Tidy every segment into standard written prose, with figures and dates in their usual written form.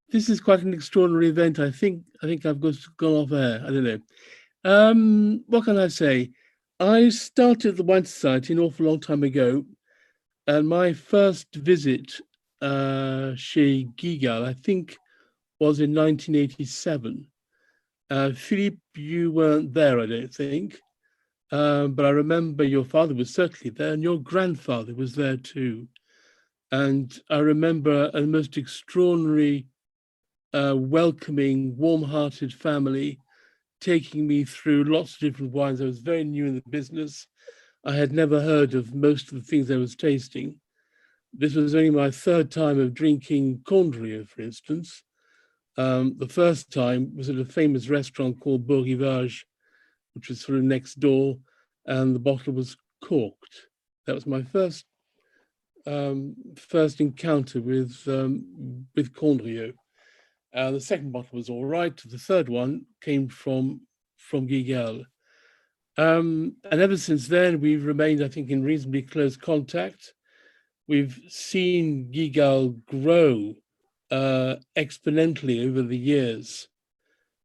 This is quite an extraordinary event. I think I've gone off air. I don't know. What can I say? I started the Wine Society an awful long time ago, and my first visit chez Gigal, I think, was in 1987. Philippe, you weren't there, I don't think, but I remember your father was certainly there, and your grandfather was there too. And I remember a most extraordinary, welcoming, warm-hearted family taking me through lots of different wines. I was very new in the business. I had never heard of most of the things I was tasting. This was only my third time of drinking Condrieu, for instance. The first time was at a famous restaurant called Elevage, which was sort of next door, and the bottle was corked. That was my first encounter with Condrieu. The second bottle was all right. The third one came from Gigal. And ever since then, we've remained, I think, in reasonably close contact. We've seen Gigal grow exponentially over the years.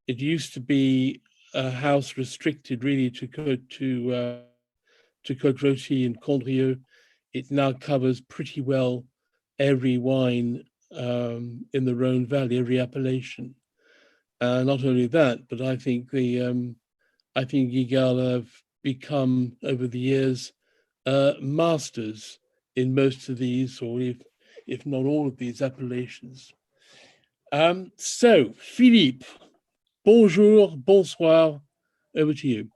It used to be a house restricted really to Côte-Rôtie and Condrieu. It now covers pretty well every wine in the Rhône Valley, every appellation. Not only that, but I think Gigal have become over the years masters in most of these, or if not all of these appellations. So, Philippe, bonjour, bonsoir, over to you.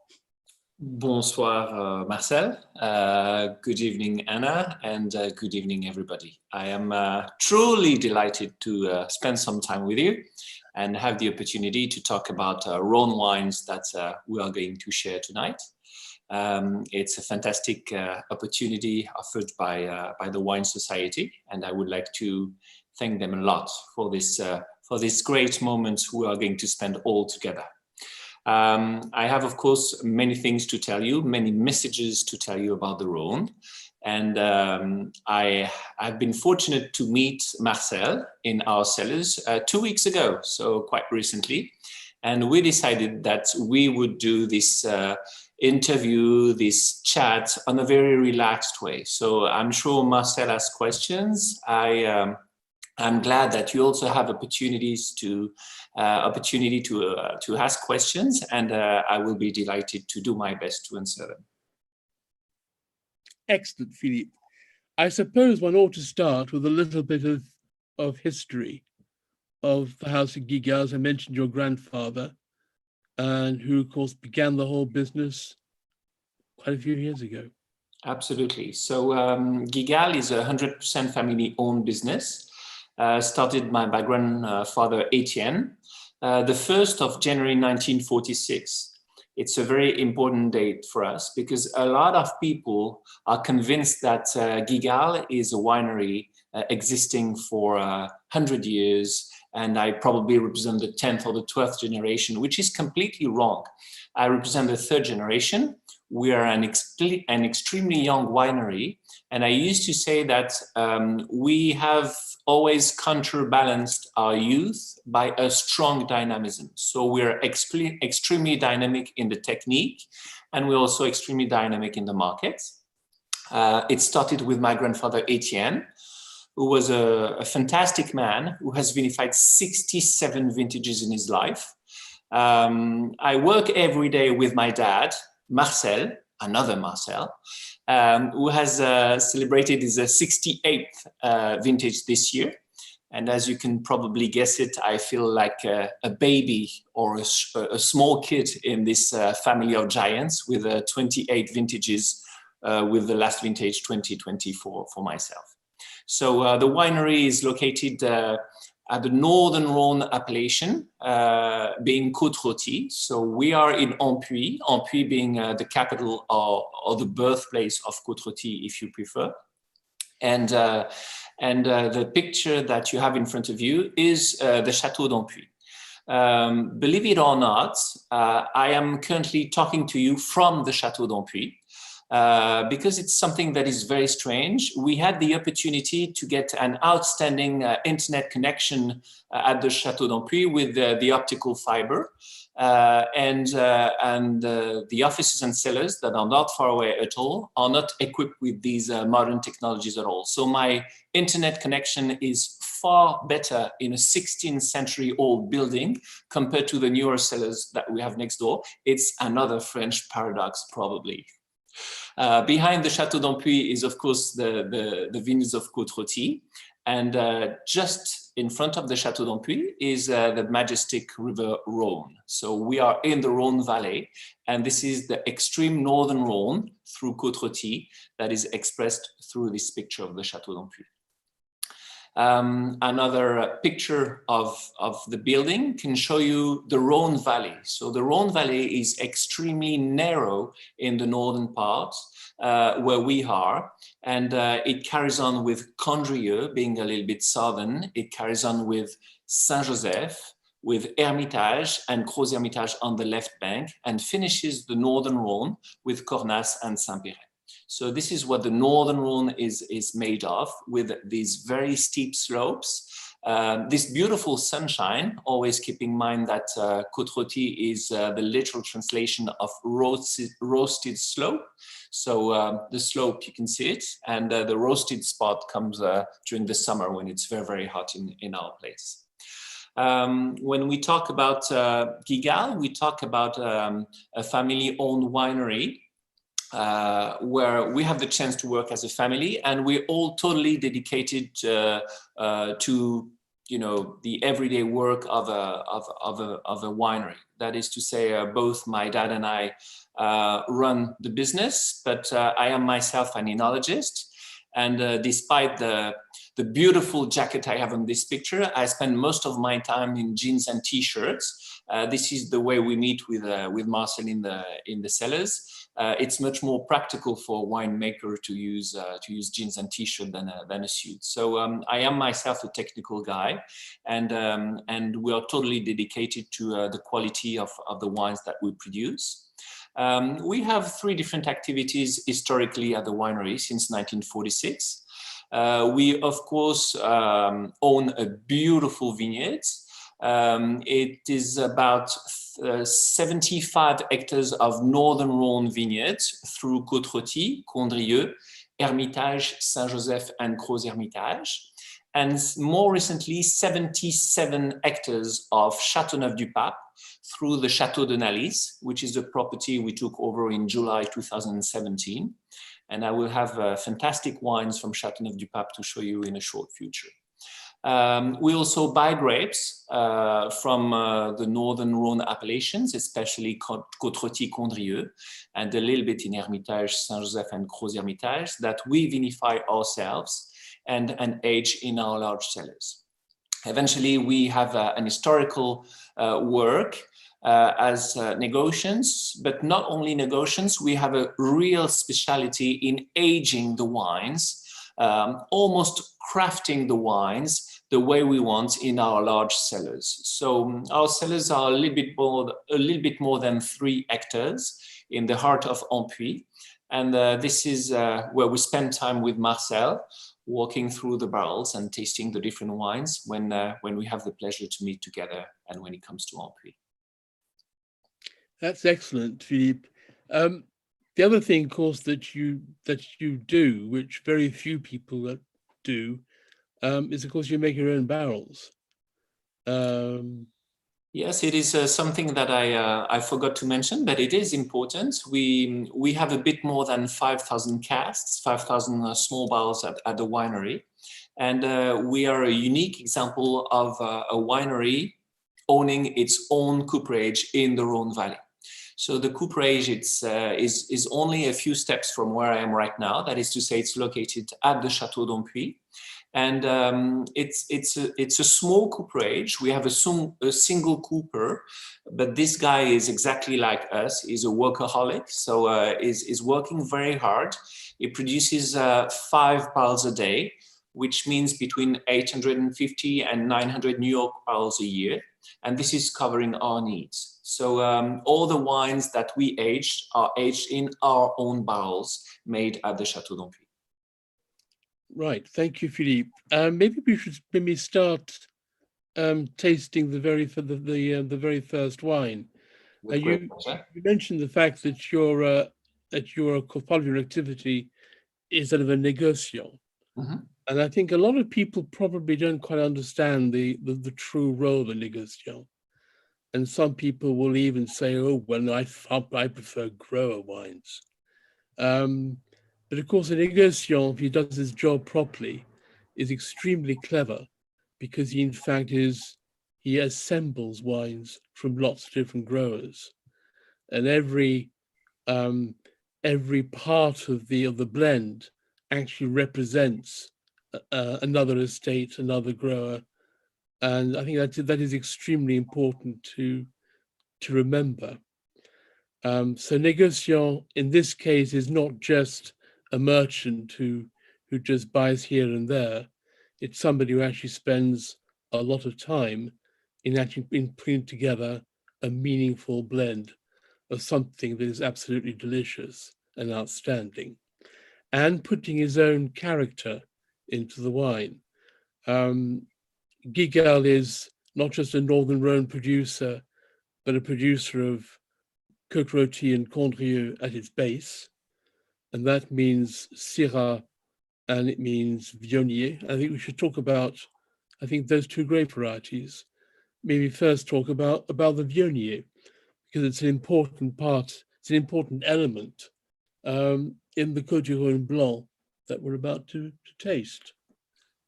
Bonsoir, Marcel. Good evening, Anna, and good evening, everybody. I am truly delighted to spend some time with you and have the opportunity to talk about Rhône wines that we are going to share tonight. It's a fantastic opportunity offered by the Wine Society, and I would like to thank them a lot for this great moment we are going to spend all together. I have, of course, many things to tell you, many messages to tell you about the Rhône. And I've been fortunate to meet Marcel in our cellars 2 weeks ago, so quite recently. And we decided that we would do this interview, this chat on a very relaxed way. So I'm sure Marcel has questions. I'm glad that you also have opportunities to ask questions, and I will be delighted to do my best to answer them. Excellent, Philippe. I suppose one ought to start with a little bit of history of the House of Gigal. As I mentioned, your grandfather, and who, of course, began the whole business quite a few years ago. Absolutely. So Gigal is a 100% family-owned business. Started by my grandfather Etienne, the 1st of January 1946. It's a very important date for us because a lot of people are convinced that Gigal is a winery existing for 100 years, and I probably represent the 10th or the 12th generation, which is completely wrong. I represent the 3rd generation. We are an extremely young winery, and I used to say that we have always counterbalanced our youth by a strong dynamism. So we're extremely dynamic in the technique, and we're also extremely dynamic in the market. It started with my grandfather Etienne, who was a fantastic man who has vinified 67 vintages in his life. I work every day with my dad, Marcel, another Marcel, who has celebrated his 68th vintage this year. And as you can probably guess it, I feel like a baby or a small kid in this family of giants with 28 vintages, with the last vintage 2024 for myself. So the winery is located at the Northern Rhône appellation, being Côte-Rôtie. So we are in Ampuis, Ampuis being the capital or the birthplace of Cote-Rotie, if you prefer. And the picture that you have in front of you is the Château d'Ampuis. Believe it or not, I am currently talking to you from the Château d'Ampuis. because it's something that is very strange. We had the opportunity to get an outstanding internet connection at the Château d'Ampuis with the optical fiber. And the offices and cellars that are not far away at all are not equipped with these modern technologies at all. So my internet connection is far better in a 16th century old building compared to the newer cellars that we have next door. It's another French paradox, probably. Behind the Château d'Ampuis is, of course, the vineyards of Côte-Rôtie. And just in front of the Château d'Ampuis is the majestic river Rhône. So we are in the Rhône Valley, and this is the extreme northern Rhône through Côte-Rôtie that is expressed through this picture of the Château d'Ampuis. Another picture of the building can show you the Rhône Valley. So the Rhône Valley is extremely narrow in the northern part where we are, and it carries on with Condrieu being a little bit southern. It carries on with Saint-Joseph, with Hermitage and Gros-Hermitage on the left bank, and finishes the northern Rhône with Cornas and Saint-Péret. So this is what the northern Rhône is made of, with these very steep slopes. This beautiful sunshine, always keep in mind that Cote-Rotie is the literal translation of roasted slope. So the slope, you can see it, and the roasted spot comes during the summer when it's very, very hot in our place. When we talk about Gigal, we talk about a family-owned winery where we have the chance to work as a family, and we're all totally dedicated to the everyday work of a winery. That is to say, both my dad and I run the business, but I am myself an enologist. And despite the beautiful jacket I have on this picture, I spend most of my time in jeans and t-shirts. This is the way we meet with Marcel in the cellars. It's much more practical for a winemaker to use jeans and t-shirt than a suit. So I am myself a technical guy, and we are totally dedicated to the quality of the wines that we produce. We have 3 different activities historically at the winery since 1946. We, of course, own a beautiful vineyard. It is about 75 hectares of northern Rhône vineyards through Côte-Rôtie, Condrieu, Hermitage, Saint-Joseph, and Gros-Hermitage. And more recently, 77 hectares of Châteauneuf-du-Pape through the Château de Nalys, which is the property we took over in July 2017. And I will have fantastic wines from Châteauneuf-du-Pape to show you in a short future. We also buy grapes from the northern Rhône appellations, especially Côte-Rôtie, Condrieu, and a little bit in Hermitage, Saint-Joseph, and Gros-Hermitage that we vinify ourselves and age in our large cellars. Eventually, we have an historical work as negotiants, but not only negotiants, we have a real specialty in aging the wines, almost crafting the wines the way we want in our large cellars. So our cellars are a little bit more than 3 hectares in the heart of Ampuis. And this is where we spend time with Marcel, walking through the barrels and tasting the different wines when we have the pleasure to meet together and when it comes to Ampuis. That's excellent, Philippe. The other thing, of course, that you do, which very few people do, is, of course, you make your own barrels. Yes, it is something that I forgot to mention, but it is important. We have a bit more than 5,000 casks, 5,000 small barrels at the winery. And we are a unique example of a winery owning its own cooperage in the Rhône Valley. So the cooperage is only a few steps from where I am right now. That is to say, it's located at the Château d'Ampuis. And it's a small cooperage. We have a single cooper, but this guy is exactly like us. He's a workaholic, so is working very hard. He produces 5 barrels a day, which means between 850 and 900 New York barrels a year. And this is covering our needs. So all the wines that we aged are aged in our own barrels made at the Château d'Ampuis. Right, thank you, Philippe. Maybe we should start tasting the very first wine. With great pleasure. You mentioned the fact that your part of your activity is that of a négociant. Mhm. And I think a lot of people probably don't quite understand the true role of a négociant. And some people will even say, oh, well, I prefer grower wines. But of course, a négociant, if he does his job properly, is extremely clever because he, in fact, he assembles wines from lots of different growers. And every part of the blend actually represents another estate, another grower, and I think that is extremely important to remember. So négociant in this case is not just a merchant who just buys here and there. It's somebody who actually spends a lot of time in putting together a meaningful blend of something that is absolutely delicious and outstanding, and putting his own character into the wine. Gigal is not just a Northern Rhône producer, but a producer of Côte-Rôtie and Condrieu at its base, and that means Syrah and it means Viognier. I think we should talk about, those two grape varieties. Maybe first talk about the Viognier, because it's an important part, it's an important element in the Côte-du-Rhône Blanc that we're about to taste.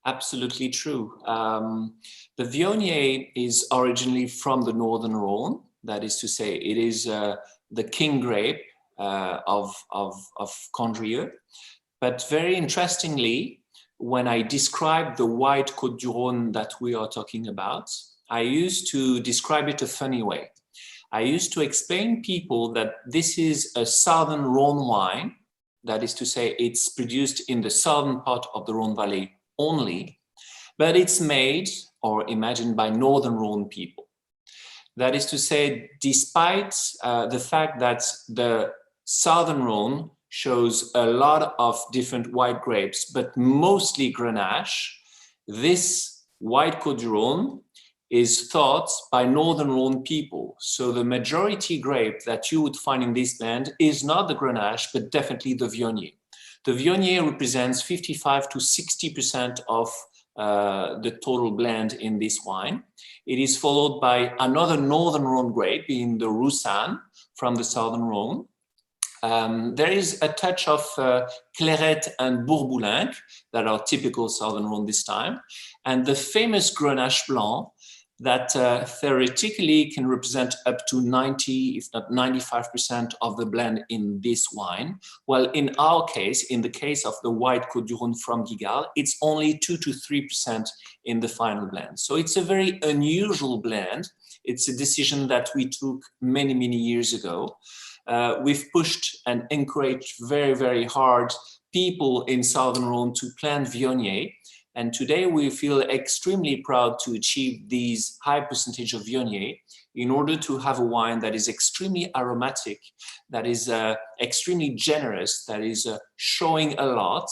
Absolutely true. The Viognier is originally from the Northern Rhône. That is to say, it is the king grape of Condrieu. But very interestingly, when I describe the white Côte-du-Rhône that we are talking about, I used to describe it a funny way. I used to explain people that this is a southern Rhône wine. That is to say, it's produced in the southern part of the Rhône Valley only, but it's made or imagined by Northern Rhône people. That is to say, despite the fact that the Southern Rhône shows a lot of different white grapes, but mostly Grenache, this white Côte-du-Rhône is thought by Northern Rhône people. So the majority grape that you would find in this blend is not the Grenache, but definitely the Viognier. The Viognier represents 55 to 60% of the total blend in this wine. It is followed by another Northern Rhône grape in the Roussanne from the Southern Rhône. There is a touch of Clairette and Bourboulenc that are typical Southern Rhône this time. And the famous Grenache Blanc that theoretically can represent up to 90, if not 95% of the blend in this wine. Well, in our case, in the case of the white Côte-du-Rhône from Gigal, it's only 2 to 3% in the final blend. So it's a very unusual blend. It's a decision that we took many, many years ago. We've pushed and encouraged very, very hard people in Southern Rhône to plant Viognier. And today we feel extremely proud to achieve these high percentage of Viognier in order to have a wine that is extremely aromatic, that is extremely generous, that is showing a lot,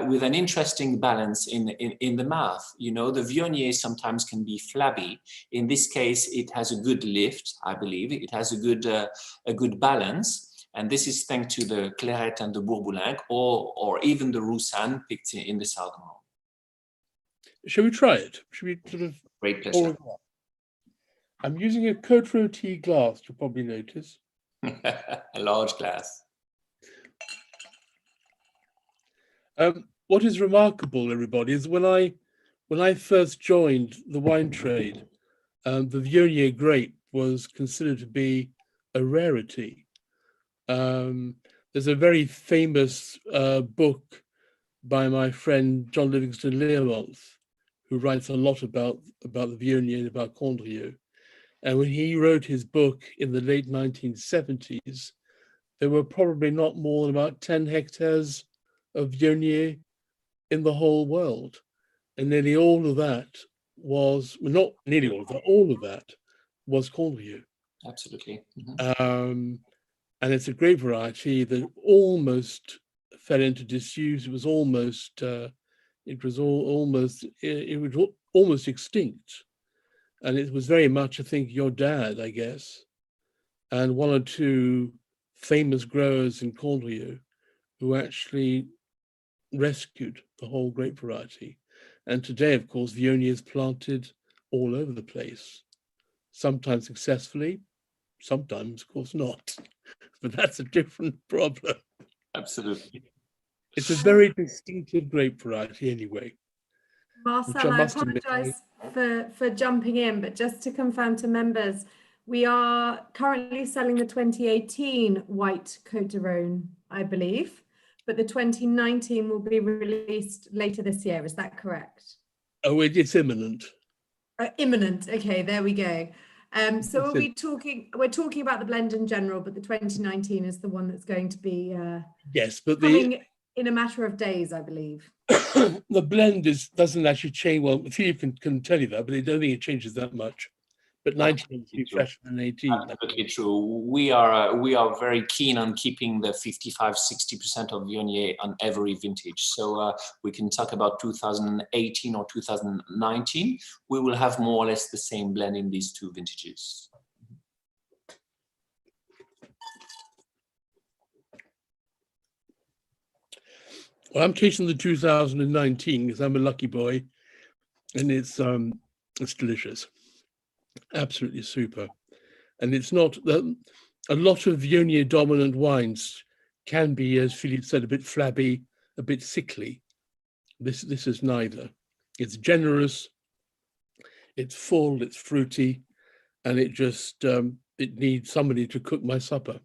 with an interesting balance in the mouth. You know, the Viognier sometimes can be flabby. In this case, it has a good lift, I believe. It has a good balance. And this is thanks to the Clairette and the Bourboulenc, or even the Roussanne picked in the Southern Rhône. Shall we try it? Shall we sort of... Great pleasure. I'm using a Côte-Rôtie glass, you'll probably notice. A large glass. What is remarkable, everybody, is when I first joined the wine trade, the Viognier grape was considered to be a rarity. There's a very famous book by my friend John Livingston Learmonth, who writes a lot about the Viognier and about Condrieu. And when he wrote his book in the late 1970s, there were probably not more than about 10 hectares of Viognier in the whole world. And nearly all of that was, well, not nearly all of that was Condrieu. Absolutely. And it's a great variety that almost fell into disuse. It was almost almost extinct, and it was very much, I think, your dad, I guess, and one or two famous growers in Condrieu who actually rescued the whole grape variety. And today, of course, Viognier is planted all over the place, sometimes successfully, sometimes, of course, not. But that's a different problem. Absolutely. It's a very distinctive grape variety anyway. Marcel, I apologise for jumping in, but just to confirm to members, we are currently selling the 2018 white Côte-du-Rhône, I believe, but the 2019 will be released later this year. Is that correct? Oh, it's imminent. Imminent. Okay, there we go. So we're talking about the blend in general, but the 2019 is the one that's going to be yes, but coming in a matter of days, I believe. The blend doesn't actually change. Well, Philippe can tell you that, but I don't think it changes that much. But 19 will be fresher than 18. Absolutely true. We are very keen on keeping the 55-60% of Viognier on every vintage. So we can talk about 2018 or 2019. We will have more or less the same blend in these two vintages. Well, I'm tasting the 2019 because I'm a lucky boy, and it's delicious, absolutely super. And it's not a lot of Viognier dominant wines can be, as Philippe said, a bit flabby, a bit sickly. This is neither. It's generous, it's full, it's fruity, and it just it needs somebody to cook my supper.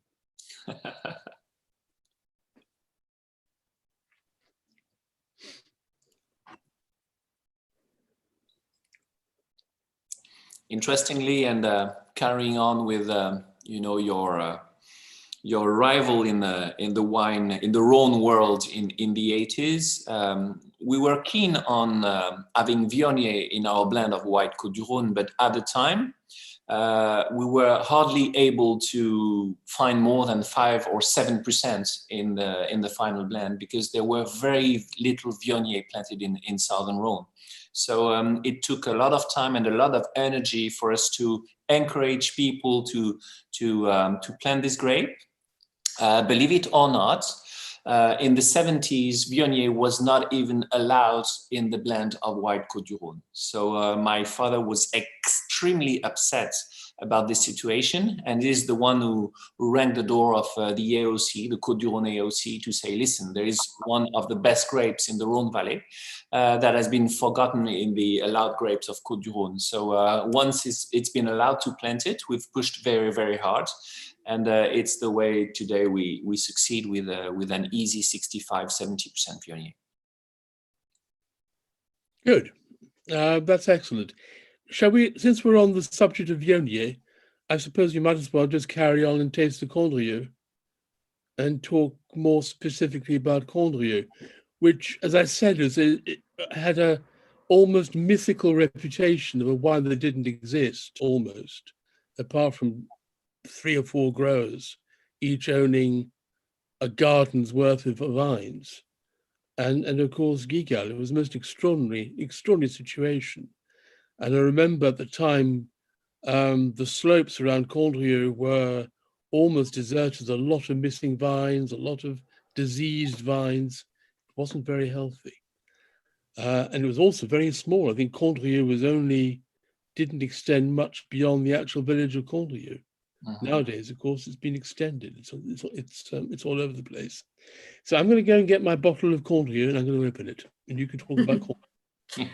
Interestingly, and carrying on with your arrival in the wine in the Rhône world in the 80s, we were keen on having Viognier in our blend of white Côte-du-Rhône, but at the time we were hardly able to find more than 5 or 7% in the final blend because there were very little Viognier planted in southern Rhône. So it took a lot of time and a lot of energy for us to encourage people to plant this grape. Believe it or not, in the 70s, Viognier was not even allowed in the blend of white Côte-du-Rhône. So my father was extremely upset about this situation, and is the one who rang the door of the AOC, the Côte-du-Rhône AOC, to say, listen, there is one of the best grapes in the Rhône Valley that has been forgotten in the allowed grapes of Côte-du-Rhône. So once it's been allowed to plant it, we've pushed very, very hard. And it's the way today we succeed with an easy 65-70% Viognier. Good. That's excellent. Shall we, since we're on the subject of Viognier, I suppose you might as well just carry on and taste the Condrieu and talk more specifically about Condrieu, which, as I said, it had a almost mythical reputation of a wine that didn't exist, almost, apart from 3 or 4 growers, each owning a garden's worth of vines. And of course, Gigal, it was the most extraordinary situation. And I remember at the time, the slopes around Condrieu were almost deserted, a lot of missing vines, a lot of diseased vines. It wasn't very healthy. And it was also very small. I think Condrieu didn't extend much beyond the actual village of Condrieu. Nowadays, of course, it's been extended. It's all over the place. So I'm going to go and get my bottle of Condrieu and I'm going to open it. And you can talk about Condrieu.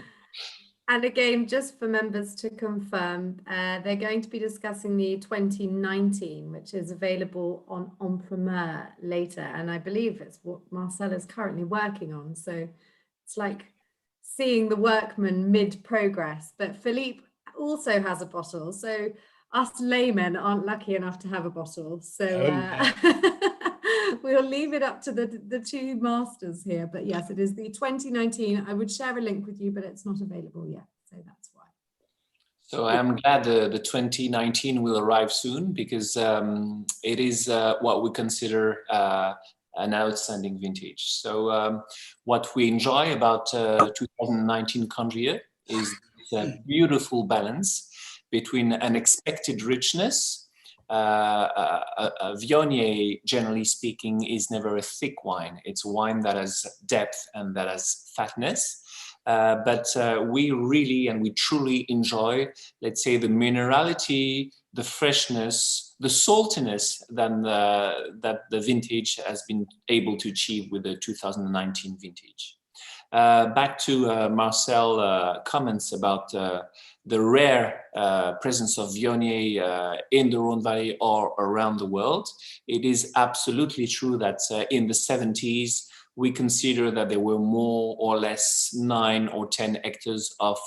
And again, just for members to confirm, they're going to be discussing the 2019, which is available on Primeur later. And I believe it's what Marcel is currently working on. So it's like seeing the workman mid-progress. But Philippe also has a bottle. So us laymen aren't lucky enough to have a bottle. So we'll leave it up to the two masters here. But yes, it is the 2019. I would share a link with you, but it's not available yet. So that's why. So I'm glad the 2019 will arrive soon, because it is what we consider an outstanding vintage. So what we enjoy about 2019 Condrieu is a beautiful balance between an expected richness. A Viognier, generally speaking, is never a thick wine. It's a wine that has depth and that has fatness. But we really and we truly enjoy, let's say, the minerality, the freshness, the saltiness that the vintage has been able to achieve with the 2019 vintage. Back to Marcel's comments about the rare presence of Viognier in the Rhône Valley or around the world. It is absolutely true that in the 70s, we consider that there were more or less 9 or 10 hectares of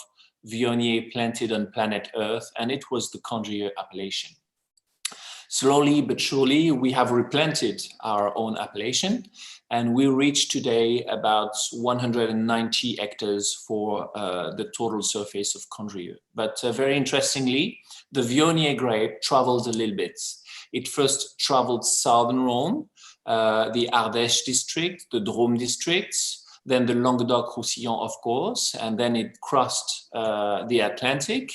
Viognier planted on planet Earth, and it was the Condrieu appellation. Slowly but surely, we have replanted our own appellation, and we reach today about 190 hectares for the total surface of Condrieu. But very interestingly, the Viognier grape travels a little bit. It first traveled southern Rhône, the Ardèche district, the Drôme districts, then the Languedoc-Roussillon, of course, and then it crossed the Atlantic.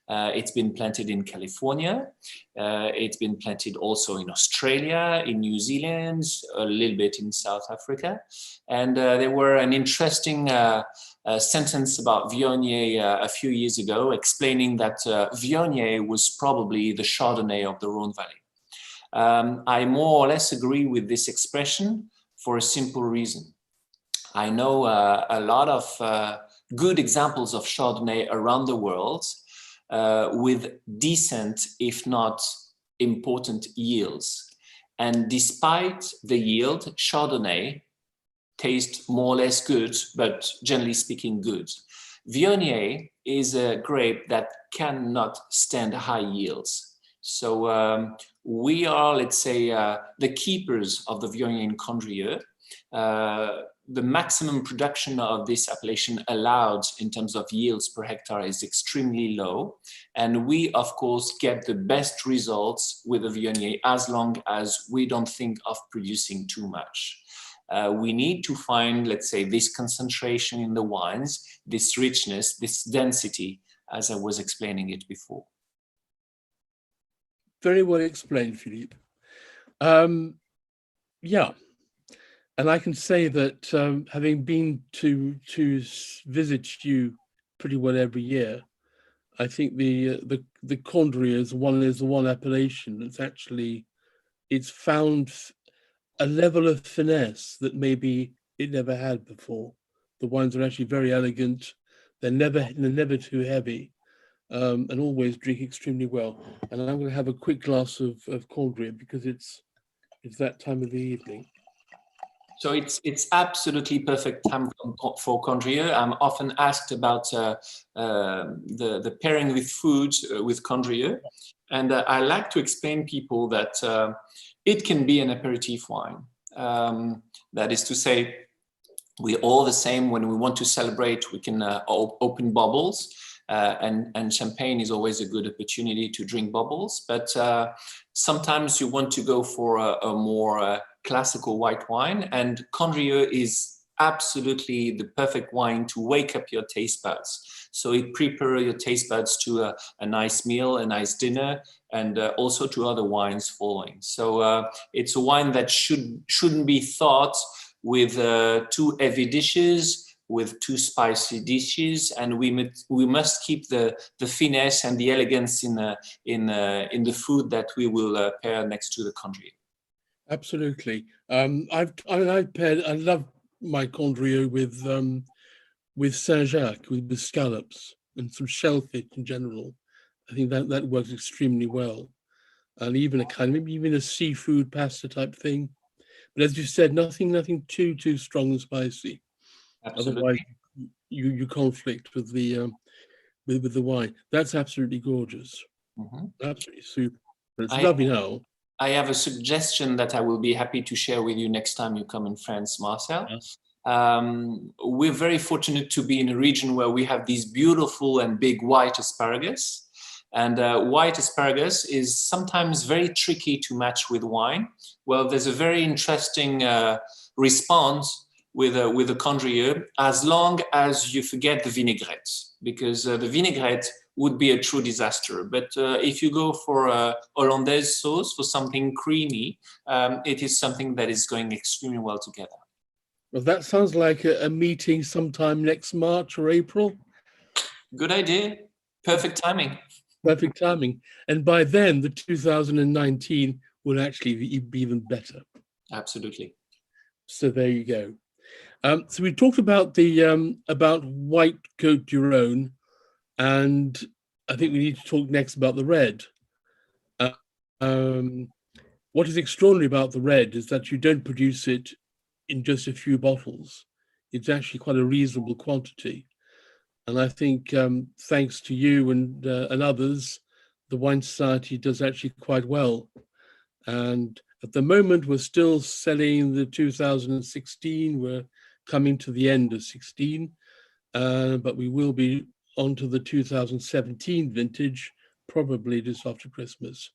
It's been planted in California. It's been planted also in Australia, in New Zealand, a little bit in South Africa. And there were an interesting sentence about Viognier a few years ago, explaining that Viognier was probably the Chardonnay of the Rhône Valley. I more or less agree with this expression for a simple reason. I know a lot of good examples of Chardonnay around the world with decent, if not important, yields. And despite the yield, Chardonnay tastes more or less good, but generally speaking good. Viognier is a grape that cannot stand high yields. So we are, let's say, the keepers of the Viognier in Condrieu. The maximum production of this appellation allowed in terms of yields per hectare is extremely low. And we, of course, get the best results with the Viognier as long as we don't think of producing too much. We need to find, let's say, this concentration in the wines, this richness, this density, as I was explaining it before. Very well explained, Philippe. Yeah. And I can say that having been to visit you pretty well every year, I think the Condrieu is the one appellation that's actually, it's found a level of finesse that maybe it never had before. The wines are actually very elegant. They're never too heavy, and always drink extremely well. And I'm going to have a quick glass of Condrieu because it's that time of the evening. So it's absolutely perfect time for Condrieu. I'm often asked about the pairing with food with Condrieu, and I like to explain people that it can be an aperitif wine. That is to say, we're all the same. When we want to celebrate, we can open bubbles, and champagne is always a good opportunity to drink bubbles. But sometimes you want to go for a more classical white wine, and Condrieu is absolutely the perfect wine to wake up your taste buds. So it prepares your taste buds to a nice meal, a nice dinner, and also to other wines following. So it's a wine that shouldn't be thought with too heavy dishes, with too spicy dishes, and we must keep the finesse and the elegance in the food that we will pair next to the Condrieu. Absolutely. I love my Condrieu with Saint-Jacques, with scallops and some shellfish in general. I think that works extremely well, and even a seafood pasta type thing. But as you said, nothing too strong and spicy. Absolutely. Otherwise, you conflict with the wine. That's absolutely gorgeous. Mm-hmm. Absolutely super. But it's lovely now. I have a suggestion that I will be happy to share with you next time you come in France, Marcel. Yes. We're very fortunate to be in a region where we have these beautiful and big white asparagus. And white asparagus is sometimes very tricky to match with wine. Well, there's a very interesting response with a Condrieu, as long as you forget the vinaigrette, because the vinaigrette would be a true disaster. But if you go for a Hollandaise sauce, for something creamy, it is something that is going extremely well together. Well, that sounds like a meeting sometime next March or April. Good idea. Perfect timing. Perfect timing. And by then, the 2019 will actually be even better. Absolutely. So there you go. So we talked about the about white Côte-du-Rhône, and I think we need to talk next about the red. What is extraordinary about the red is that you don't produce it in just a few bottles. It's actually quite a reasonable quantity. And I think thanks to you and others, the Wine Society does actually quite well. And at the moment, we're still selling the 2016. We're coming to the end of 16, but we will be onto the 2017 vintage, probably just after Christmas.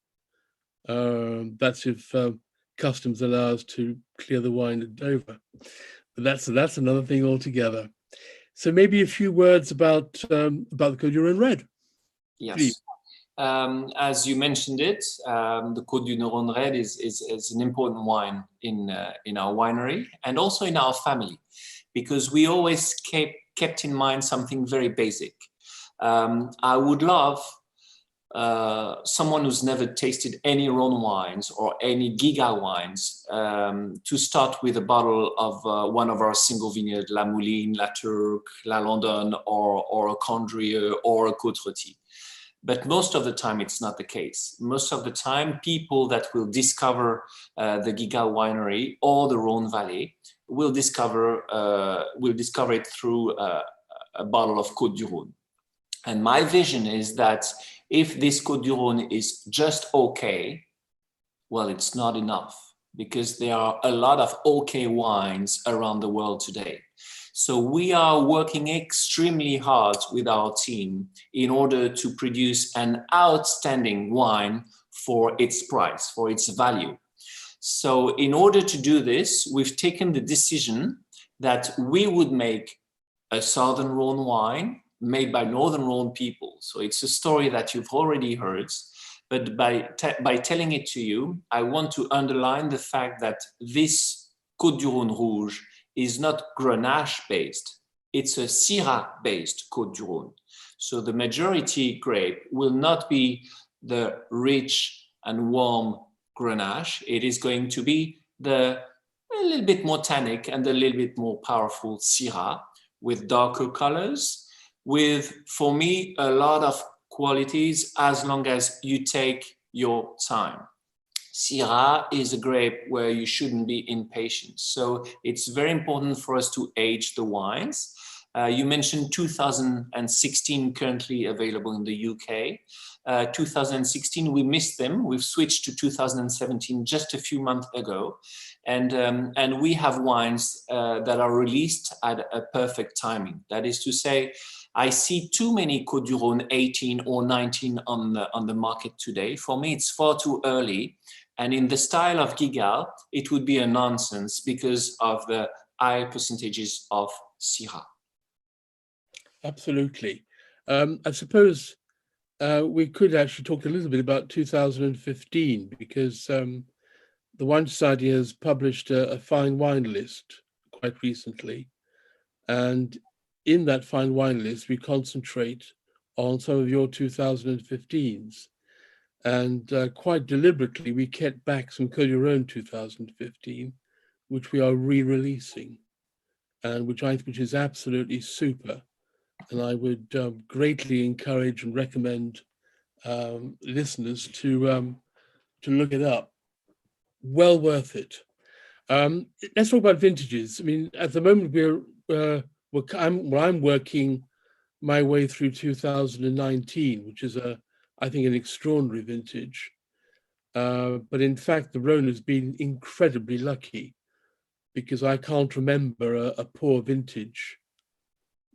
That's if customs allow us to clear the wine at Dover. But that's another thing altogether. So maybe a few words about the Côte-du-Rhône red. Yes. Philippe. As you mentioned it, the Côte-du-Rhône red is an important wine in our winery and also in our family, because we always kept in mind something very basic. I would love someone who's never tasted any Rhône wines or any Gigal wines to start with a bottle of one of our single vineyard, La Mouline, La Turque, La Landonne, or a Condrieu or a Cote-Rôtie. But most of the time, it's not the case. Most of the time, people that will discover the Gigal winery or the Rhône Valley will discover it through a bottle of Côte-du-Rhône. And my vision is that if this Côte-du-Rhône is just okay, well, it's not enough, because there are a lot of okay wines around the world today. So we are working extremely hard with our team in order to produce an outstanding wine for its price, for its value. So in order to do this, we've taken the decision that we would make a Southern Rhône wine made by Northern Rhône people. So it's a story that you've already heard, but by telling it to you, I want to underline the fact that this Côte-du-Rhône Rouge is not Grenache based, it's a Syrah based Côte-du-Rhône. So the majority grape will not be the rich and warm Grenache. It is going to be a little bit more tannic and a little bit more powerful Syrah with darker colors, with, for me, a lot of qualities as long as you take your time. Syrah is a grape where you shouldn't be impatient. So it's very important for us to age the wines. You mentioned 2016 currently available in the UK. 2016, we missed them. We've switched to 2017 just a few months ago. And we have wines that are released at a perfect timing. That is to say, I see too many Côte-du-Rhône 18 or 19 on the market today. For me, it's far too early. And in the style of Gigal, it would be a nonsense because of the high percentages of Syrah. Absolutely. I suppose we could actually talk a little bit about 2015, because the Wine Society has published a fine wine list quite recently. And in that fine wine list, we concentrate on some of your 2015s. And quite deliberately, we kept back some Côte-du-Rhône 2015, which we are re-releasing, and which is absolutely super. And I would greatly encourage and recommend listeners to look it up. Well worth it. Let's talk about vintages. I mean, at the moment I'm working my way through 2019, which is I think an extraordinary vintage. But in fact, the Rhône has been incredibly lucky, because I can't remember a poor vintage.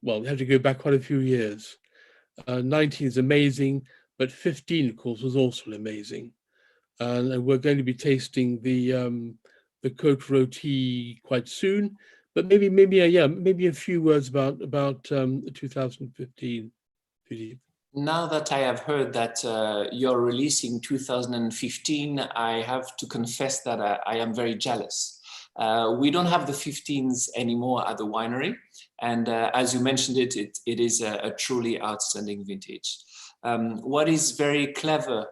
Well, we have to go back quite a few years. 19 is amazing, but 15, of course, was also amazing. And we're going to be tasting the Cote-Rôtie quite soon. But maybe a few words about 2015, Philippe. Now that I have heard that you're releasing 2015, I have to confess that I am very jealous. We don't have the 15s anymore at the winery. And as you mentioned it is a truly outstanding vintage. What is very clever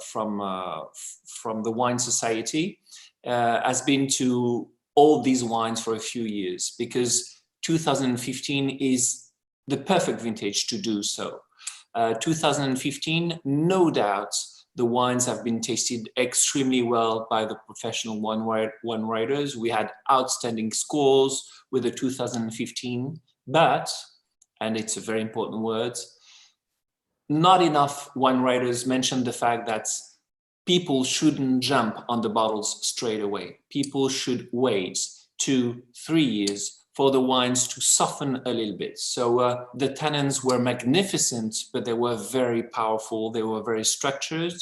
from the Wine Society has been to hold these wines for a few years, because 2015 is the perfect vintage to do so. 2015, no doubt, the wines have been tasted extremely well by the professional wine writers. We had outstanding scores with the 2015, but, and it's a very important word, not enough wine writers mentioned the fact that people shouldn't jump on the bottles straight away. People should wait 2-3 years for the wines to soften a little bit. So the tannins were magnificent, but they were very powerful. They were very structured.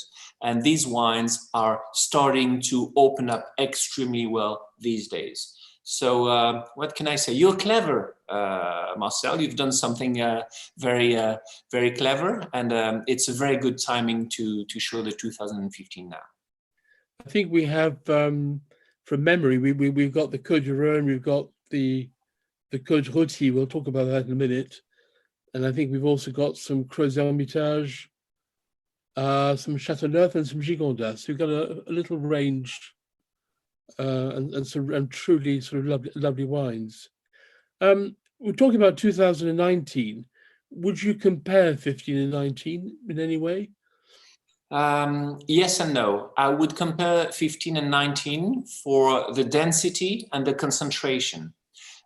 And these wines are starting to open up extremely well these days. So what can I say? You're clever, Marcel. You've done something very clever. And it's a very good timing to show the 2015 now. I think we have, from memory, we've got the Côte-du-Rhône, we've got the Côte-Rôtie. We'll talk about that in a minute. And I think we've also got some Crozes-Hermitage, some Châteauneuf and some Gigondas. So we've got a little range and truly sort of lovely wines. We're talking about 2019. Would you compare 15 and 19 in any way? Yes and no. I would compare 15 and 19 for the density and the concentration.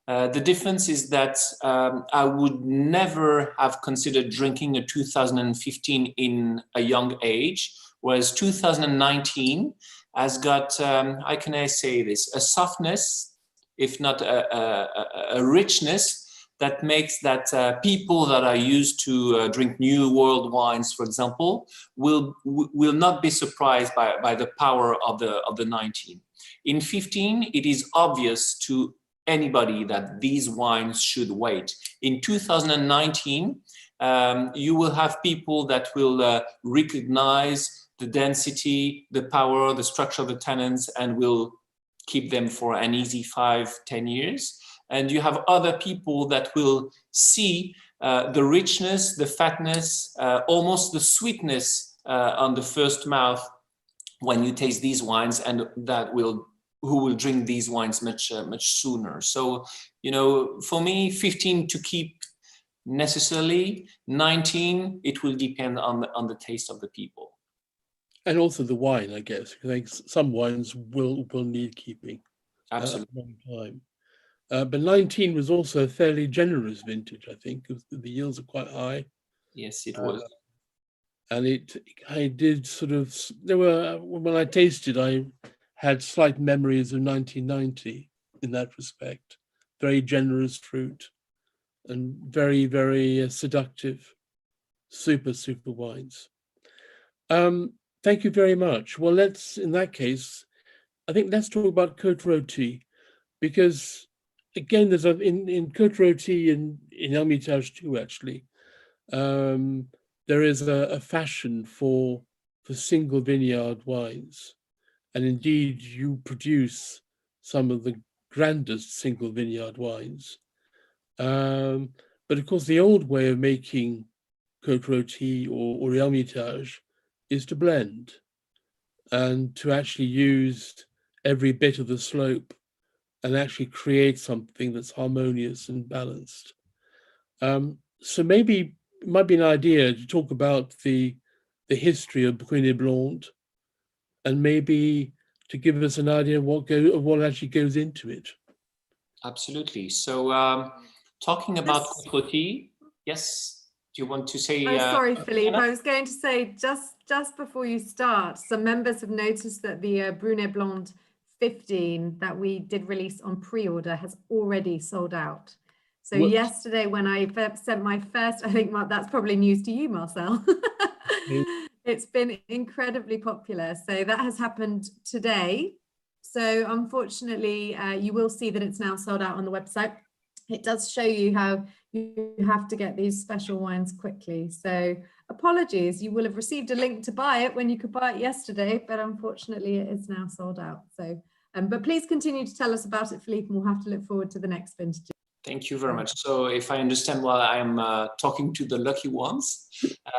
The difference is that I would never have considered drinking a 2015 in a young age, whereas 2019 has got, how can I say this, a softness, if not a richness, that makes that people that are used to drink new world wines, for example, will not be surprised by the power of the 19. In 15, it is obvious to anybody that these wines should wait. In 2019, you will have people that will recognize the density, the power, the structure of the tannins, and will keep them for an easy 5-10 years. And you have other people that will see the richness, the fatness, almost the sweetness on the first mouth when you taste these wines, and who will drink these wines much sooner. So, for me, 15 to keep necessarily, 19, it will depend on the taste of the people. And also the wine, I guess. I think some wines will need keeping. Absolutely. A long time. But 19 was also a fairly generous vintage, I think. The yields are quite high. Yes, it was. And I did sort of, when I tasted, I had slight memories of 1990 in that respect. Very generous fruit and very, very seductive, super wines. Thank you very much. Well, in that case, I think let's talk about Cote-Rôtie, because again, there's in Cote-Rôtie and in Hermitage too, actually, there is a fashion for single vineyard wines. And indeed, you produce some of the grandest single vineyard wines. But of course, the old way of making Côte-Rôtie or Hermitage is to blend and to actually use every bit of the slope and actually create something that's harmonious and balanced. So maybe it might be an idea to talk about the history of Brunet Blonde, and maybe to give us an idea of what actually goes into it. Absolutely. So talking about Côte-Rôtie, yes. Do you want to say? Oh, sorry, Philippe. I was going to say just before you start, some members have noticed that the Brunet Blonde 15 that we did release on pre-order has already sold out. So yesterday, when I sent my first, I think that's probably news to you, Marcel. It's been incredibly popular. So that has happened today. So unfortunately, you will see that it's now sold out on the website. It does show you how you have to get these special wines quickly. So apologies, you will have received a link to buy it when you could buy it yesterday, but unfortunately it is now sold out. So, but please continue to tell us about it, Philippe, and we'll have to look forward to the next vintage. Thank you very much. So if I understand well, I'm talking to the lucky ones.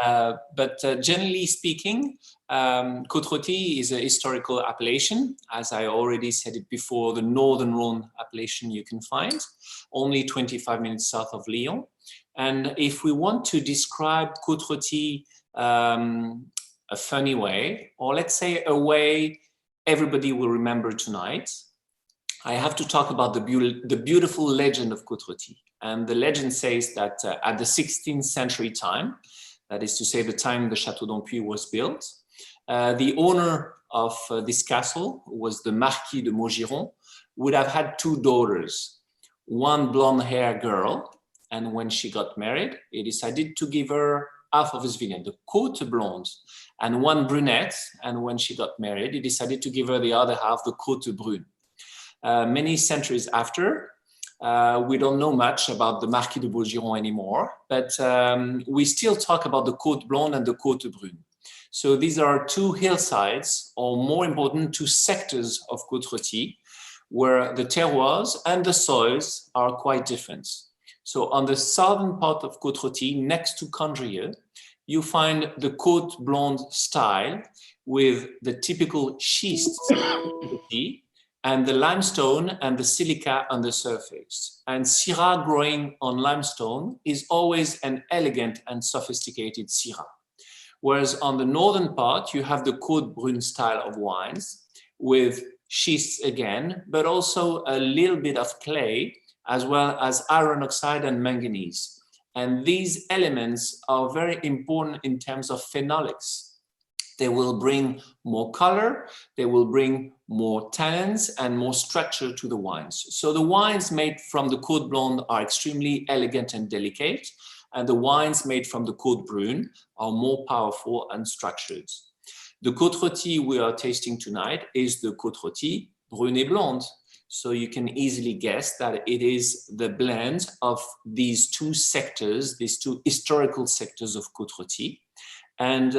But generally speaking, Cote-Rôtie is a historical appellation. As I already said it before, the Northern Rhône appellation you can find, only 25 minutes south of Lyon. And if we want to describe Cote-Rôtie a funny way, or let's say a way everybody will remember tonight, I have to talk about the beautiful legend of Côte-Rôtie. And the legend says that at the 16th century time, that is to say the time the Château d'Ampuis was built, the owner of this castle, who was the Marquis de Maugiron, would have had two daughters, one blonde-haired girl, and when she got married, he decided to give her half of his vineyard, the Côte Blonde, and one brunette, and when she got married, he decided to give her the other half, the Côte Brune. Many centuries after, we don't know much about the Marquis de Maugiron anymore, but we still talk about the Côte Blonde and the Côte Brune. So these are two hillsides, or more important, two sectors of Côte-Rôtie, where the terroirs and the soils are quite different. So on the southern part of Côte-Rôtie, next to Condrieu, you find the Côte Blonde style with the typical schist and the limestone and the silica on the surface. And Syrah growing on limestone is always an elegant and sophisticated Syrah. Whereas on the northern part, you have the Côte Brune style of wines with schists again, but also a little bit of clay, as well as iron oxide and manganese. And these elements are very important in terms of phenolics. They will bring more color, they will bring more tannins and more structure to the wines. So the wines made from the Côte Blonde are extremely elegant and delicate, and the wines made from the Côte Brune are more powerful and structured. The Côte-Rôtie we are tasting tonight is the Côte-Rôtie Brune et Blonde. So you can easily guess that it is the blend of these two sectors, these two historical sectors of Côte-Rôtie. And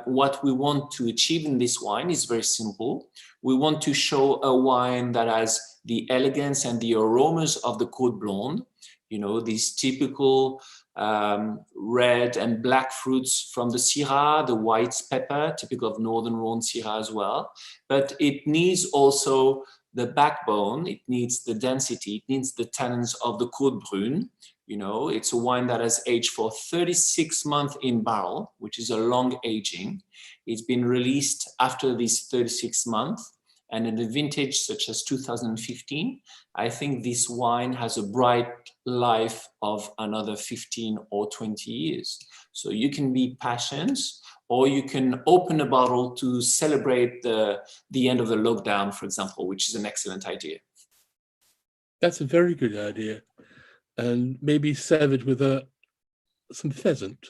what we want to achieve in this wine is very simple. We want to show a wine that has the elegance and the aromas of the Côte Blonde, you know, these typical red and black fruits from the Syrah, the white pepper, typical of Northern Rhône Syrah as well. But it needs also the backbone, it needs the density, it needs the tannins of the Côte Brune. You know, it's a wine that has aged for 36 months in barrel, which is a long aging. It's been released after these 36 months. And in a vintage such as 2015, I think this wine has a bright life of another 15 or 20 years. So you can be patient, or you can open a bottle to celebrate the end of the lockdown, for example, which is an excellent idea. That's a very good idea. And maybe serve it with some pheasant.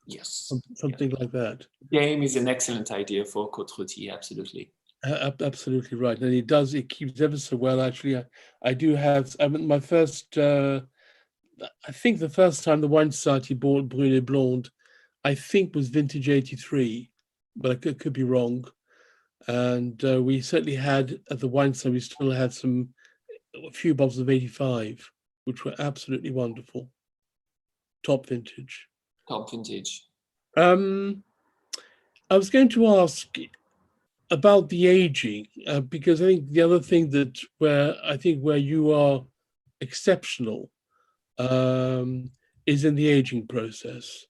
Yes. Something like that. Game is an excellent idea for Côte-Rôtie, absolutely. Absolutely right. And it keeps ever so well, actually. I do have, my first, I think the first time the Wine Society bought Brune et Blonde, I think was vintage 83, but I could be wrong. And we certainly had, at the Wine Society, we still had a few bottles of 85, which were absolutely wonderful. Top vintage. Top vintage. I was going to ask about the aging, because I think the other thing where you are exceptional is in the aging process.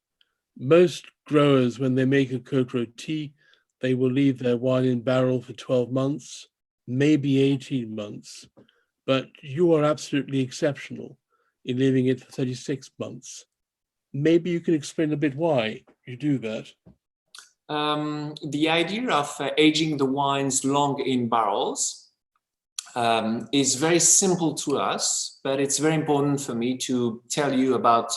Most growers, when they make a Cote-Rôtie, they will leave their wine in barrel for 12 months, maybe 18 months. But you are absolutely exceptional in leaving it for 36 months. Maybe you can explain a bit why you do that. The idea of aging the wines long in barrels is very simple to us, but it's very important for me to tell you about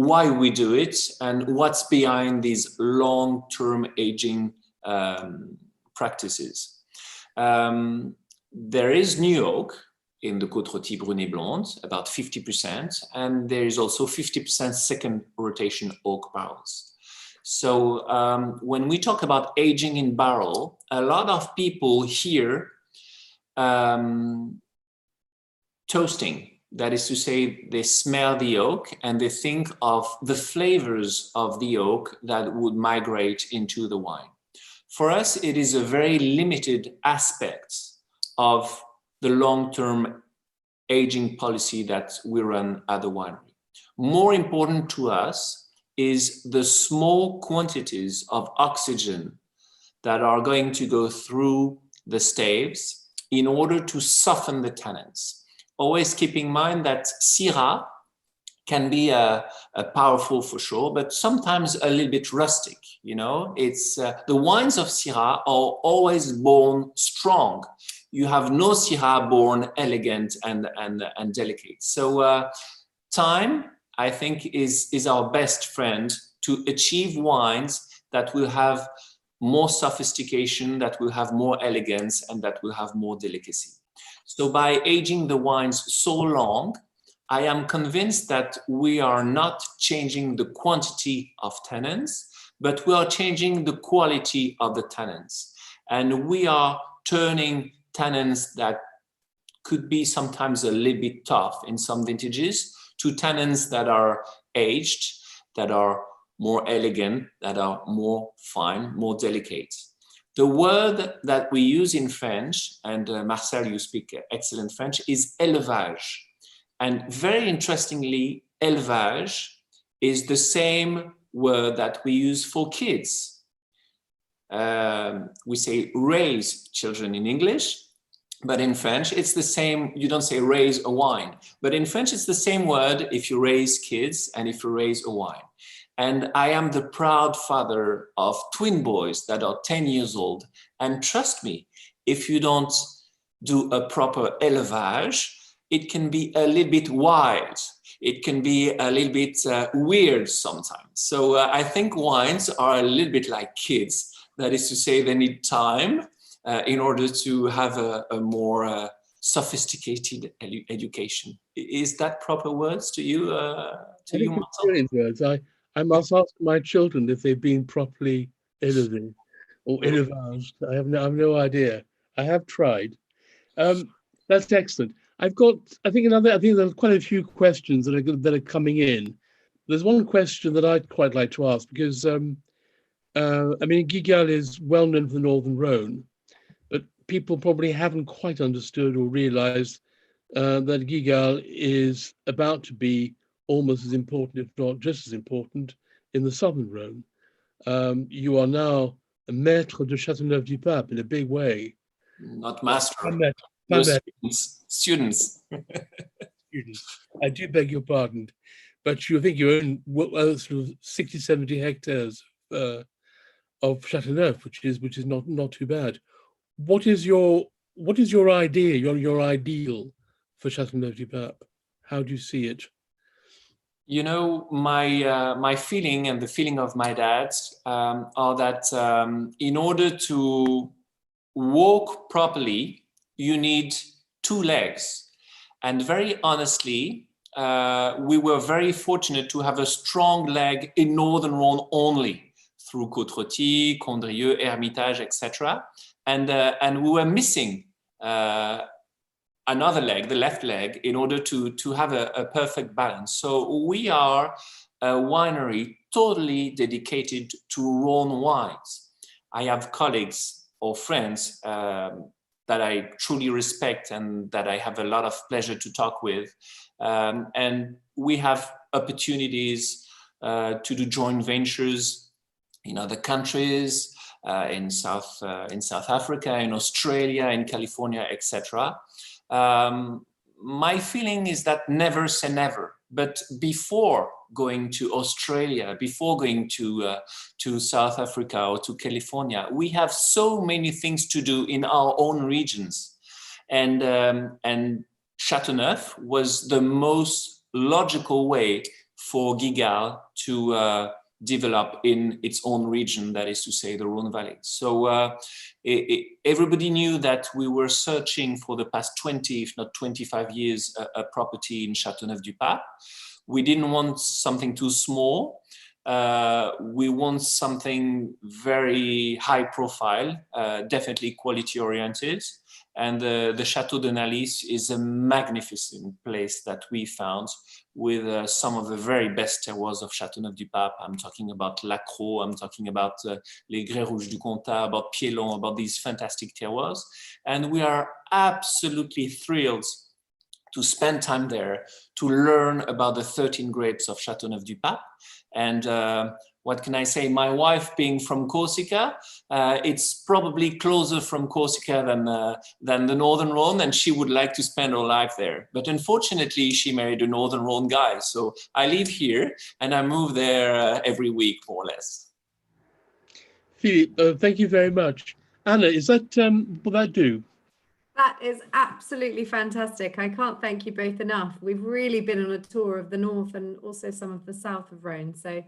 why we do it and what's behind these long-term aging practices. There is new oak in the Côte-Rôtie Brunet Blonde, about 50%, and there is also 50% second rotation oak barrels. So when we talk about aging in barrel, a lot of people hear toasting. That is to say, they smell the oak and they think of the flavors of the oak that would migrate into the wine. For us, it is a very limited aspect of the long-term aging policy that we run at the winery. More important to us is the small quantities of oxygen that are going to go through the staves in order to soften the tannins. Always keep in mind that Syrah can be a powerful for sure, but sometimes a little bit rustic. You know, it's the wines of Syrah are always born strong. You have no Syrah born elegant and delicate. So time, I think, is our best friend to achieve wines that will have more sophistication, that will have more elegance, and that will have more delicacy. So by aging the wines so long, I am convinced that we are not changing the quantity of tannins, but we are changing the quality of the tannins. And we are turning tannins that could be sometimes a little bit tough in some vintages to tannins that are aged, that are more elegant, that are more fine, more delicate. The word that we use in French, and Marcel, you speak excellent French, is élevage. And very interestingly, élevage is the same word that we use for kids. We say raise children in English, but in French, it's the same. You don't say raise a wine, but in French, it's the same word if you raise kids and if you raise a wine. And I am the proud father of twin boys that are 10 years old. And trust me, if you don't do a proper élevage, it can be a little bit wild. It can be a little bit weird sometimes. So I think wines are a little bit like kids. That is to say, they need time in order to have a more sophisticated education. Is that proper words to you, Marcel? Brilliant words. I must ask my children if they've been properly élevé or élevaged. I have no idea. I have tried. That's excellent. I think there's quite a few questions that are coming in. There's one question that I'd quite like to ask because I mean, Gigal is well known for the Northern Rhône, but people probably haven't quite understood or realized that Gigal is about to be almost as important, if not just as important, in the Southern Rhône. You are now a maître de Châteauneuf-du-Pape in a big way. Not master. Students. Students. I do beg your pardon, but you think you own sort of 60, 70 hectares of Châteauneuf, which is not too bad. What is your idea, your ideal for Châteauneuf-du-Pape? How do you see it? You know, my feeling and the feeling of my dad are that in order to walk properly, you need two legs. And very honestly, we were very fortunate to have a strong leg in Northern Rhône only, through Côte-Rôtie, Condrieu, Hermitage, etc. And we were missing another leg, the left leg, in order to have a perfect balance. So we are a winery totally dedicated to Rhône wines. I have colleagues or friends that I truly respect and that I have a lot of pleasure to talk with. And we have opportunities to do joint ventures in other countries, in South Africa, in Australia, in California, etc. My feeling is that never say never. But before going to Australia, before going to South Africa or to California, we have so many things to do in our own regions, and Châteauneuf was the most logical way for Gigal to develop in its own region, that is to say the Rhône Valley. So everybody knew that we were searching for the past 20, if not 25 years, a property in Châteauneuf-du-Pape. We didn't want something too small. We want something very high profile, definitely quality oriented. And the Château de Nalis is a magnificent place that we found with some of the very best terroirs of Châteauneuf-du-Pape. I'm talking about Lacroix, I'm talking about Les Grès Rouges du Comtat, about Piélon, about these fantastic terroirs. And we are absolutely thrilled to spend time there, to learn about the 13 grapes of Châteauneuf-du-Pape. And what can I say? My wife being from Corsica, it's probably closer from Corsica than the Northern Rhône, and she would like to spend her life there. But unfortunately, she married a Northern Rhône guy. So I live here and I move there every week, more or less. Philippe, thank you very much. Anna, is that, will that do? That is absolutely fantastic. I can't thank you both enough. We've really been on a tour of the north and also some of the south of Rhône. So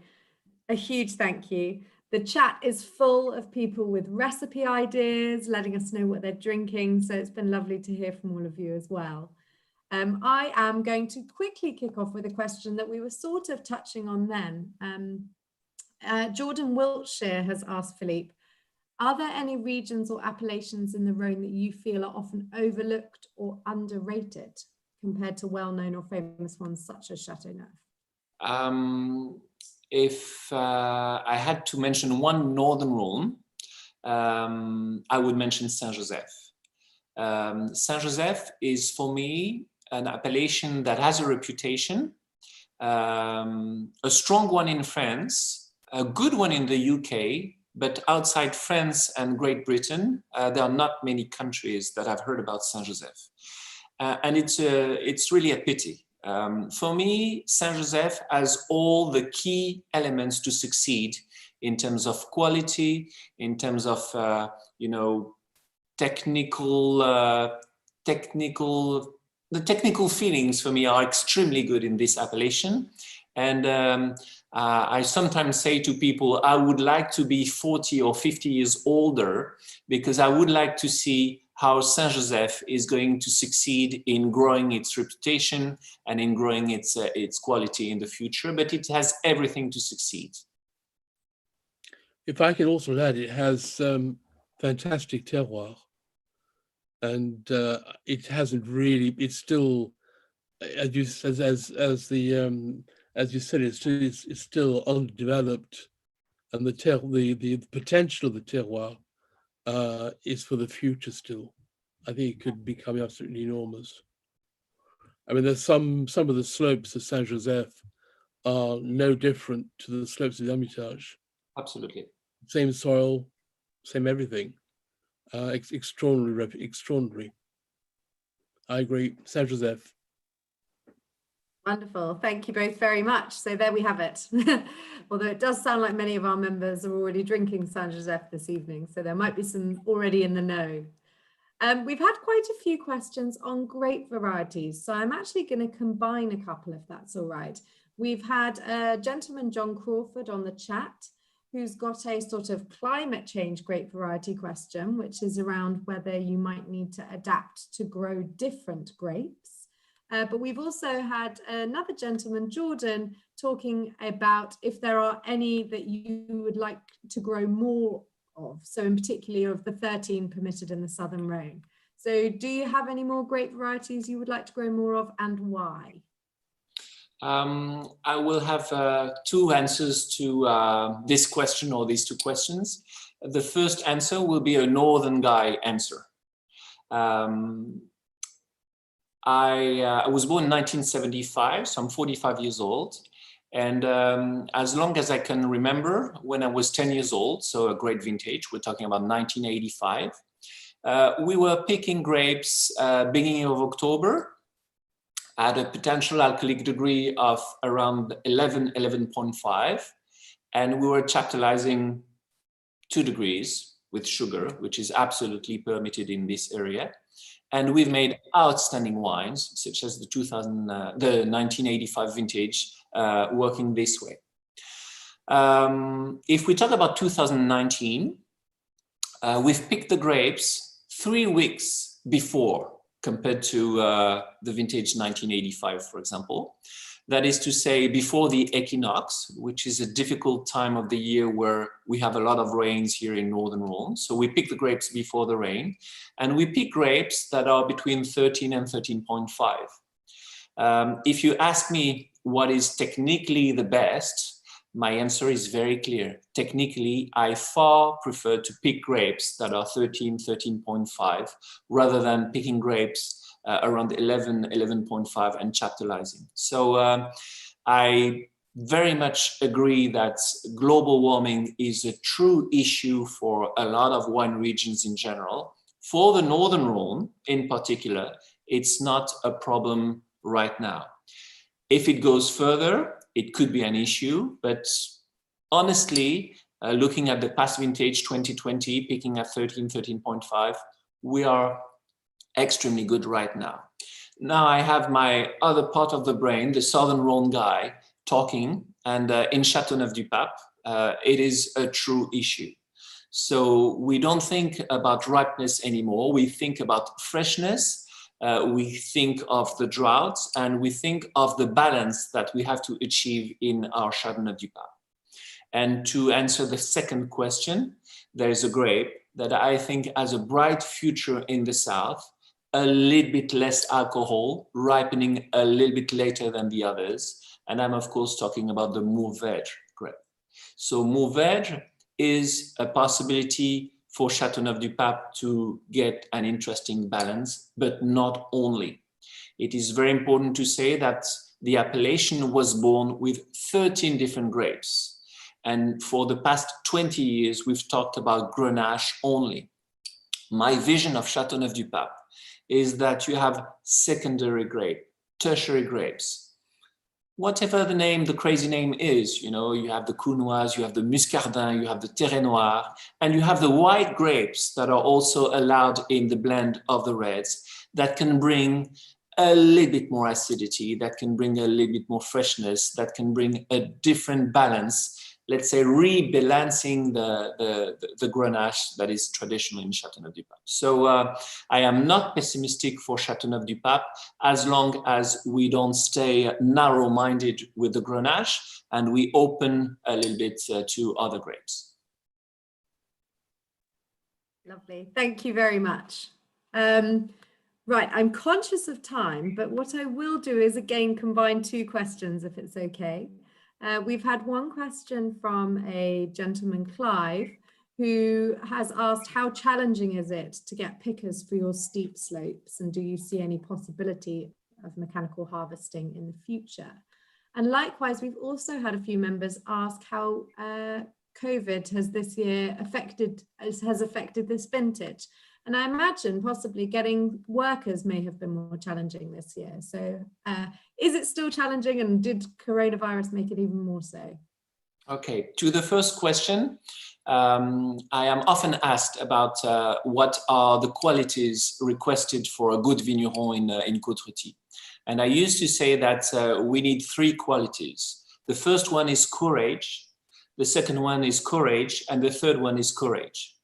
a huge thank you. The chat is full of people with recipe ideas, letting us know what they're drinking. So it's been lovely to hear from all of you as well. I am going to quickly kick off with a question that we were sort of touching on then. Jordan Wiltshire has asked Philippe, are there any regions or appellations in the Rhône that you feel are often overlooked or underrated compared to well-known or famous ones such as Châteauneuf? If I had to mention one Northern Rhône, I would mention Saint-Joseph. Saint-Joseph is for me an appellation that has a reputation, a strong one in France, a good one in the UK, but outside France and Great Britain, there are not many countries that have heard about Saint-Joseph. And it's really a pity. For me, Saint-Joseph has all the key elements to succeed in terms of quality, in terms of, the technical feelings for me are extremely good in this appellation. And I sometimes say to people, I would like to be 40 or 50 years older because I would like to see how Saint-Joseph is going to succeed in growing its reputation and in growing its quality in the future, but it has everything to succeed. If I can also add, it has fantastic terroir, and it hasn't really. It's still, as you said, it's still undeveloped, and the potential of the terroir is for the future still. I think it could become absolutely enormous. I mean, there's some of the slopes of Saint-Joseph are no different to the slopes of the Hermitage. Absolutely. Same soil, same everything. Extraordinary. I agree. Saint-Joseph. Wonderful. Thank you both very much. So there we have it. Although it does sound like many of our members are already drinking Saint-Joseph this evening, so there might be some already in the know. We've had quite a few questions on grape varieties, so I'm actually going to combine a couple if that's all right. We've had a gentleman, John Crawford, on the chat, who's got a sort of climate change grape variety question, which is around whether you might need to adapt to grow different grapes. But we've also had another gentleman, Jordan, talking about if there are any that you would like to grow more of, so in particular of the 13 permitted in the Southern Rhône. So do you have any more grape varieties you would like to grow more of, and why? I will have two answers to this question, or these two questions. The first answer will be a Northern guy answer. I was born in 1975, so I'm 45 years old. And as long as I can remember, when I was 10 years old, so a great vintage, we're talking about 1985, we were picking grapes beginning of October at a potential alcoholic degree of around 11.5. And we were chaptalizing 2 degrees with sugar, which is absolutely permitted in this area. And we've made outstanding wines, such as the 1985 vintage, working this way. If we talk about 2019, we've picked the grapes 3 weeks before compared to the vintage 1985, for example. That is to say, before the equinox, which is a difficult time of the year where we have a lot of rains here in Northern Rhône. So we pick the grapes before the rain, and we pick grapes that are between 13 and 13.5. If you ask me what is technically the best, my answer is very clear. Technically, I far prefer to pick grapes that are 13, 13.5, rather than picking grapes around 11, 11.5 and chaptalizing. So I very much agree that global warming is a true issue for a lot of wine regions in general. For the Northern Rhône in particular, it's not a problem right now. If it goes further, it could be an issue, but honestly, looking at the past vintage 2020, picking at 13, 13.5, we are extremely good right now. Now I have my other part of the brain, the Southern Rhône guy, talking, and in Châteauneuf-du-Pape, it is a true issue. So we don't think about ripeness anymore. We think about freshness, we think of the droughts, and we think of the balance that we have to achieve in our Châteauneuf-du-Pape. And to answer the second question, there is a grape that I think has a bright future in the south, a little bit less alcohol, ripening a little bit later than the others. And I'm of course talking about the Mourvèdre grape. So Mourvèdre is a possibility for Châteauneuf-du-Pape to get an interesting balance, but not only. It is very important to say that the appellation was born with 13 different grapes. And for the past 20 years, we've talked about Grenache only. My vision of Châteauneuf-du-Pape is that you have secondary grape, tertiary grapes. Whatever the name, the crazy name is, you know, you have the Counoise, you have the Muscardin, you have the Terre Noire, and you have the white grapes that are also allowed in the blend of the reds that can bring a little bit more acidity, that can bring a little bit more freshness, that can bring a different balance, let's say rebalancing the Grenache that is traditional in Châteauneuf-du-Pape. So I am not pessimistic for Châteauneuf-du-Pape as long as we don't stay narrow-minded with the Grenache and we open a little bit to other grapes. Lovely, thank you very much. Right, I'm conscious of time, but what I will do is again combine 2 questions if it's okay. We've had one question from a gentleman, Clive, who has asked, how challenging is it to get pickers for your steep slopes? And do you see any possibility of mechanical harvesting in the future? And likewise, we've also had a few members ask how COVID has this year affected this vintage. And I imagine possibly getting workers may have been more challenging this year. So is it still challenging, and did coronavirus make it even more so? Okay, to the first question, I am often asked about what are the qualities requested for a good vigneron in Côte-Rôtie. And I used to say that we need 3 qualities. The first one is courage, the second one is courage, and the third one is courage.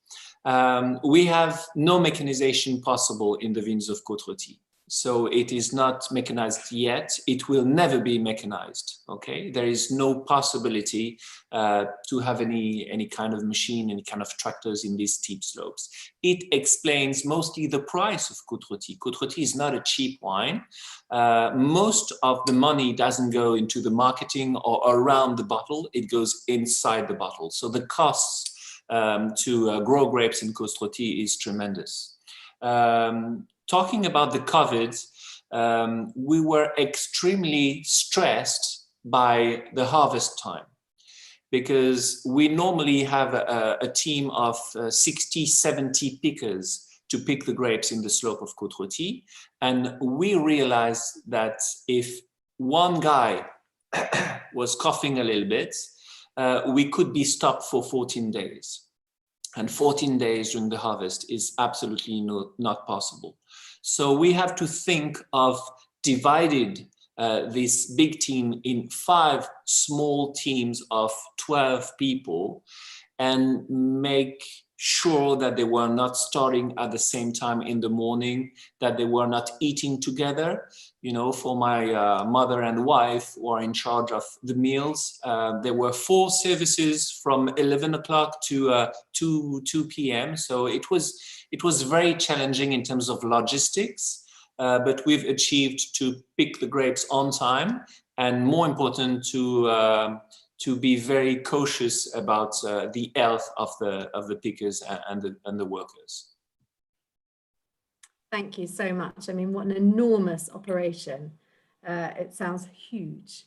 We have no mechanization possible in the vines of Côte-Rôtie. So it is not mechanized yet. It will never be mechanized, okay? There is no possibility to have any kind of machine, any kind of tractors in these steep slopes. It explains mostly the price of Côte-Rôtie. Côte-Rôtie is not a cheap wine. Most of the money doesn't go into the marketing or around the bottle. It goes inside the bottle. So the costs to grow grapes in Côte-Rôtie is tremendous. Talking about the COVID, we were extremely stressed by the harvest time because we normally have a team of 60, 70 pickers to pick the grapes in the slope of Côte-Rôtie. And we realized that if one guy was coughing a little bit, we could be stopped for 14 days. And 14 days during the harvest is absolutely not possible. So we have to think of divided this big team in 5 small teams of 12 people and make sure that they were not starting at the same time in the morning, that they were not eating together. You know, for my mother and wife who are in charge of the meals, there were 4 services from 11 o'clock to 2 p.m. So it was very challenging in terms of logistics, but we've achieved to pick the grapes on time, and more important, to be very cautious about the health of the pickers and the workers. Thank you so much. I mean, what an enormous operation. It sounds huge.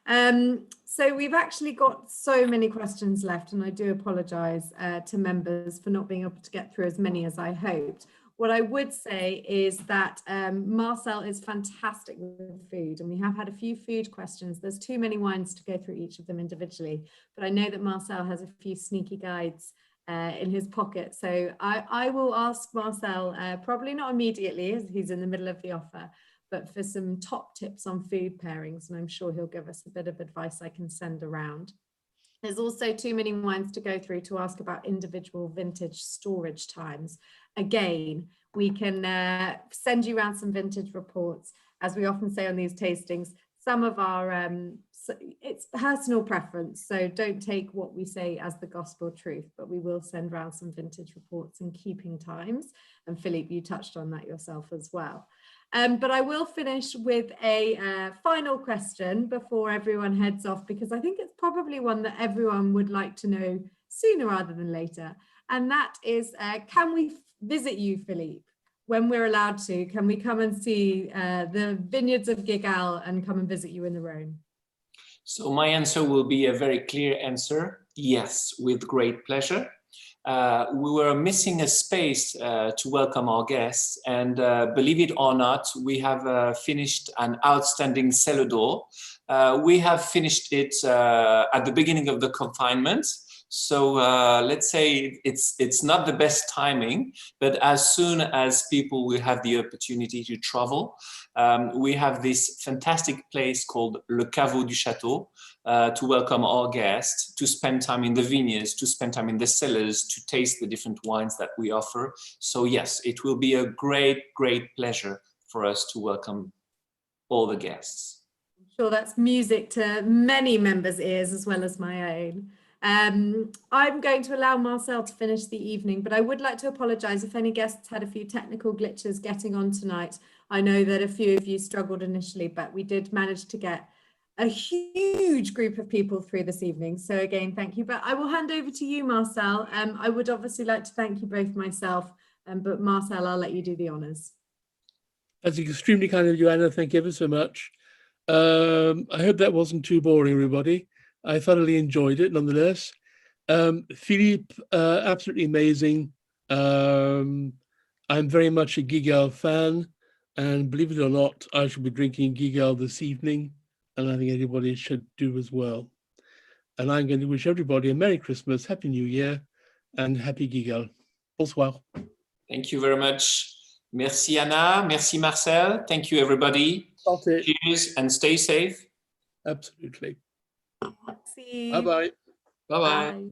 So we've actually got so many questions left, and I do apologise to members for not being able to get through as many as I hoped. What I would say is that Marcel is fantastic with food, and we have had a few food questions. There's too many wines to go through each of them individually, but I know that Marcel has a few sneaky guides in his pocket. So I will ask Marcel, probably not immediately as he's in the middle of the offer, but for some top tips on food pairings, and I'm sure he'll give us a bit of advice I can send around. There's also too many wines to go through to ask about individual vintage storage times. Again, we can send you around some vintage reports. As we often say on these tastings, some of our, it's personal preference, so don't take what we say as the gospel truth, but we will send around some vintage reports and keeping times. And Philippe, you touched on that yourself as well. But I will finish with a final question before everyone heads off, because I think it's probably one that everyone would like to know sooner rather than later. And that is, can we visit you, Philippe, when we're allowed to? Can we come and see the vineyards of Gigal and come and visit you in the Rhône? So my answer will be a very clear answer. Yes, with great pleasure. We were missing a space to welcome our guests, and believe it or not, we have finished an outstanding cellar door. We have finished it at the beginning of the confinement. So let's say it's not the best timing, but as soon as people will have the opportunity to travel, we have this fantastic place called Le Caveau du Château to welcome our guests, to spend time in the vineyards, to spend time in the cellars, to taste the different wines that we offer. So yes, it will be a great, great pleasure for us to welcome all the guests. I'm sure that's music to many members' ears as well as my own. I'm going to allow Marcel to finish the evening, but I would like to apologise if any guests had a few technical glitches getting on tonight. I know that a few of you struggled initially, but we did manage to get a huge group of people through this evening. So again, thank you. But I will hand over to you, Marcel. I would obviously like to thank you both myself, but Marcel, I'll let you do the honours. That's extremely kind of you, Anna. Thank you ever so much. I hope that wasn't too boring, everybody. I thoroughly enjoyed it, nonetheless. Philippe, absolutely amazing. I'm very much a Gigal fan, and believe it or not, I shall be drinking Gigal this evening, and I think everybody should do as well. And I'm going to wish everybody a Merry Christmas, Happy New Year, and Happy Gigal. Bonsoir. Thank you very much. Merci, Anna. Merci, Marcel. Thank you, everybody. Cheers and stay safe. Absolutely. See you. Bye-bye. Bye-bye. Bye.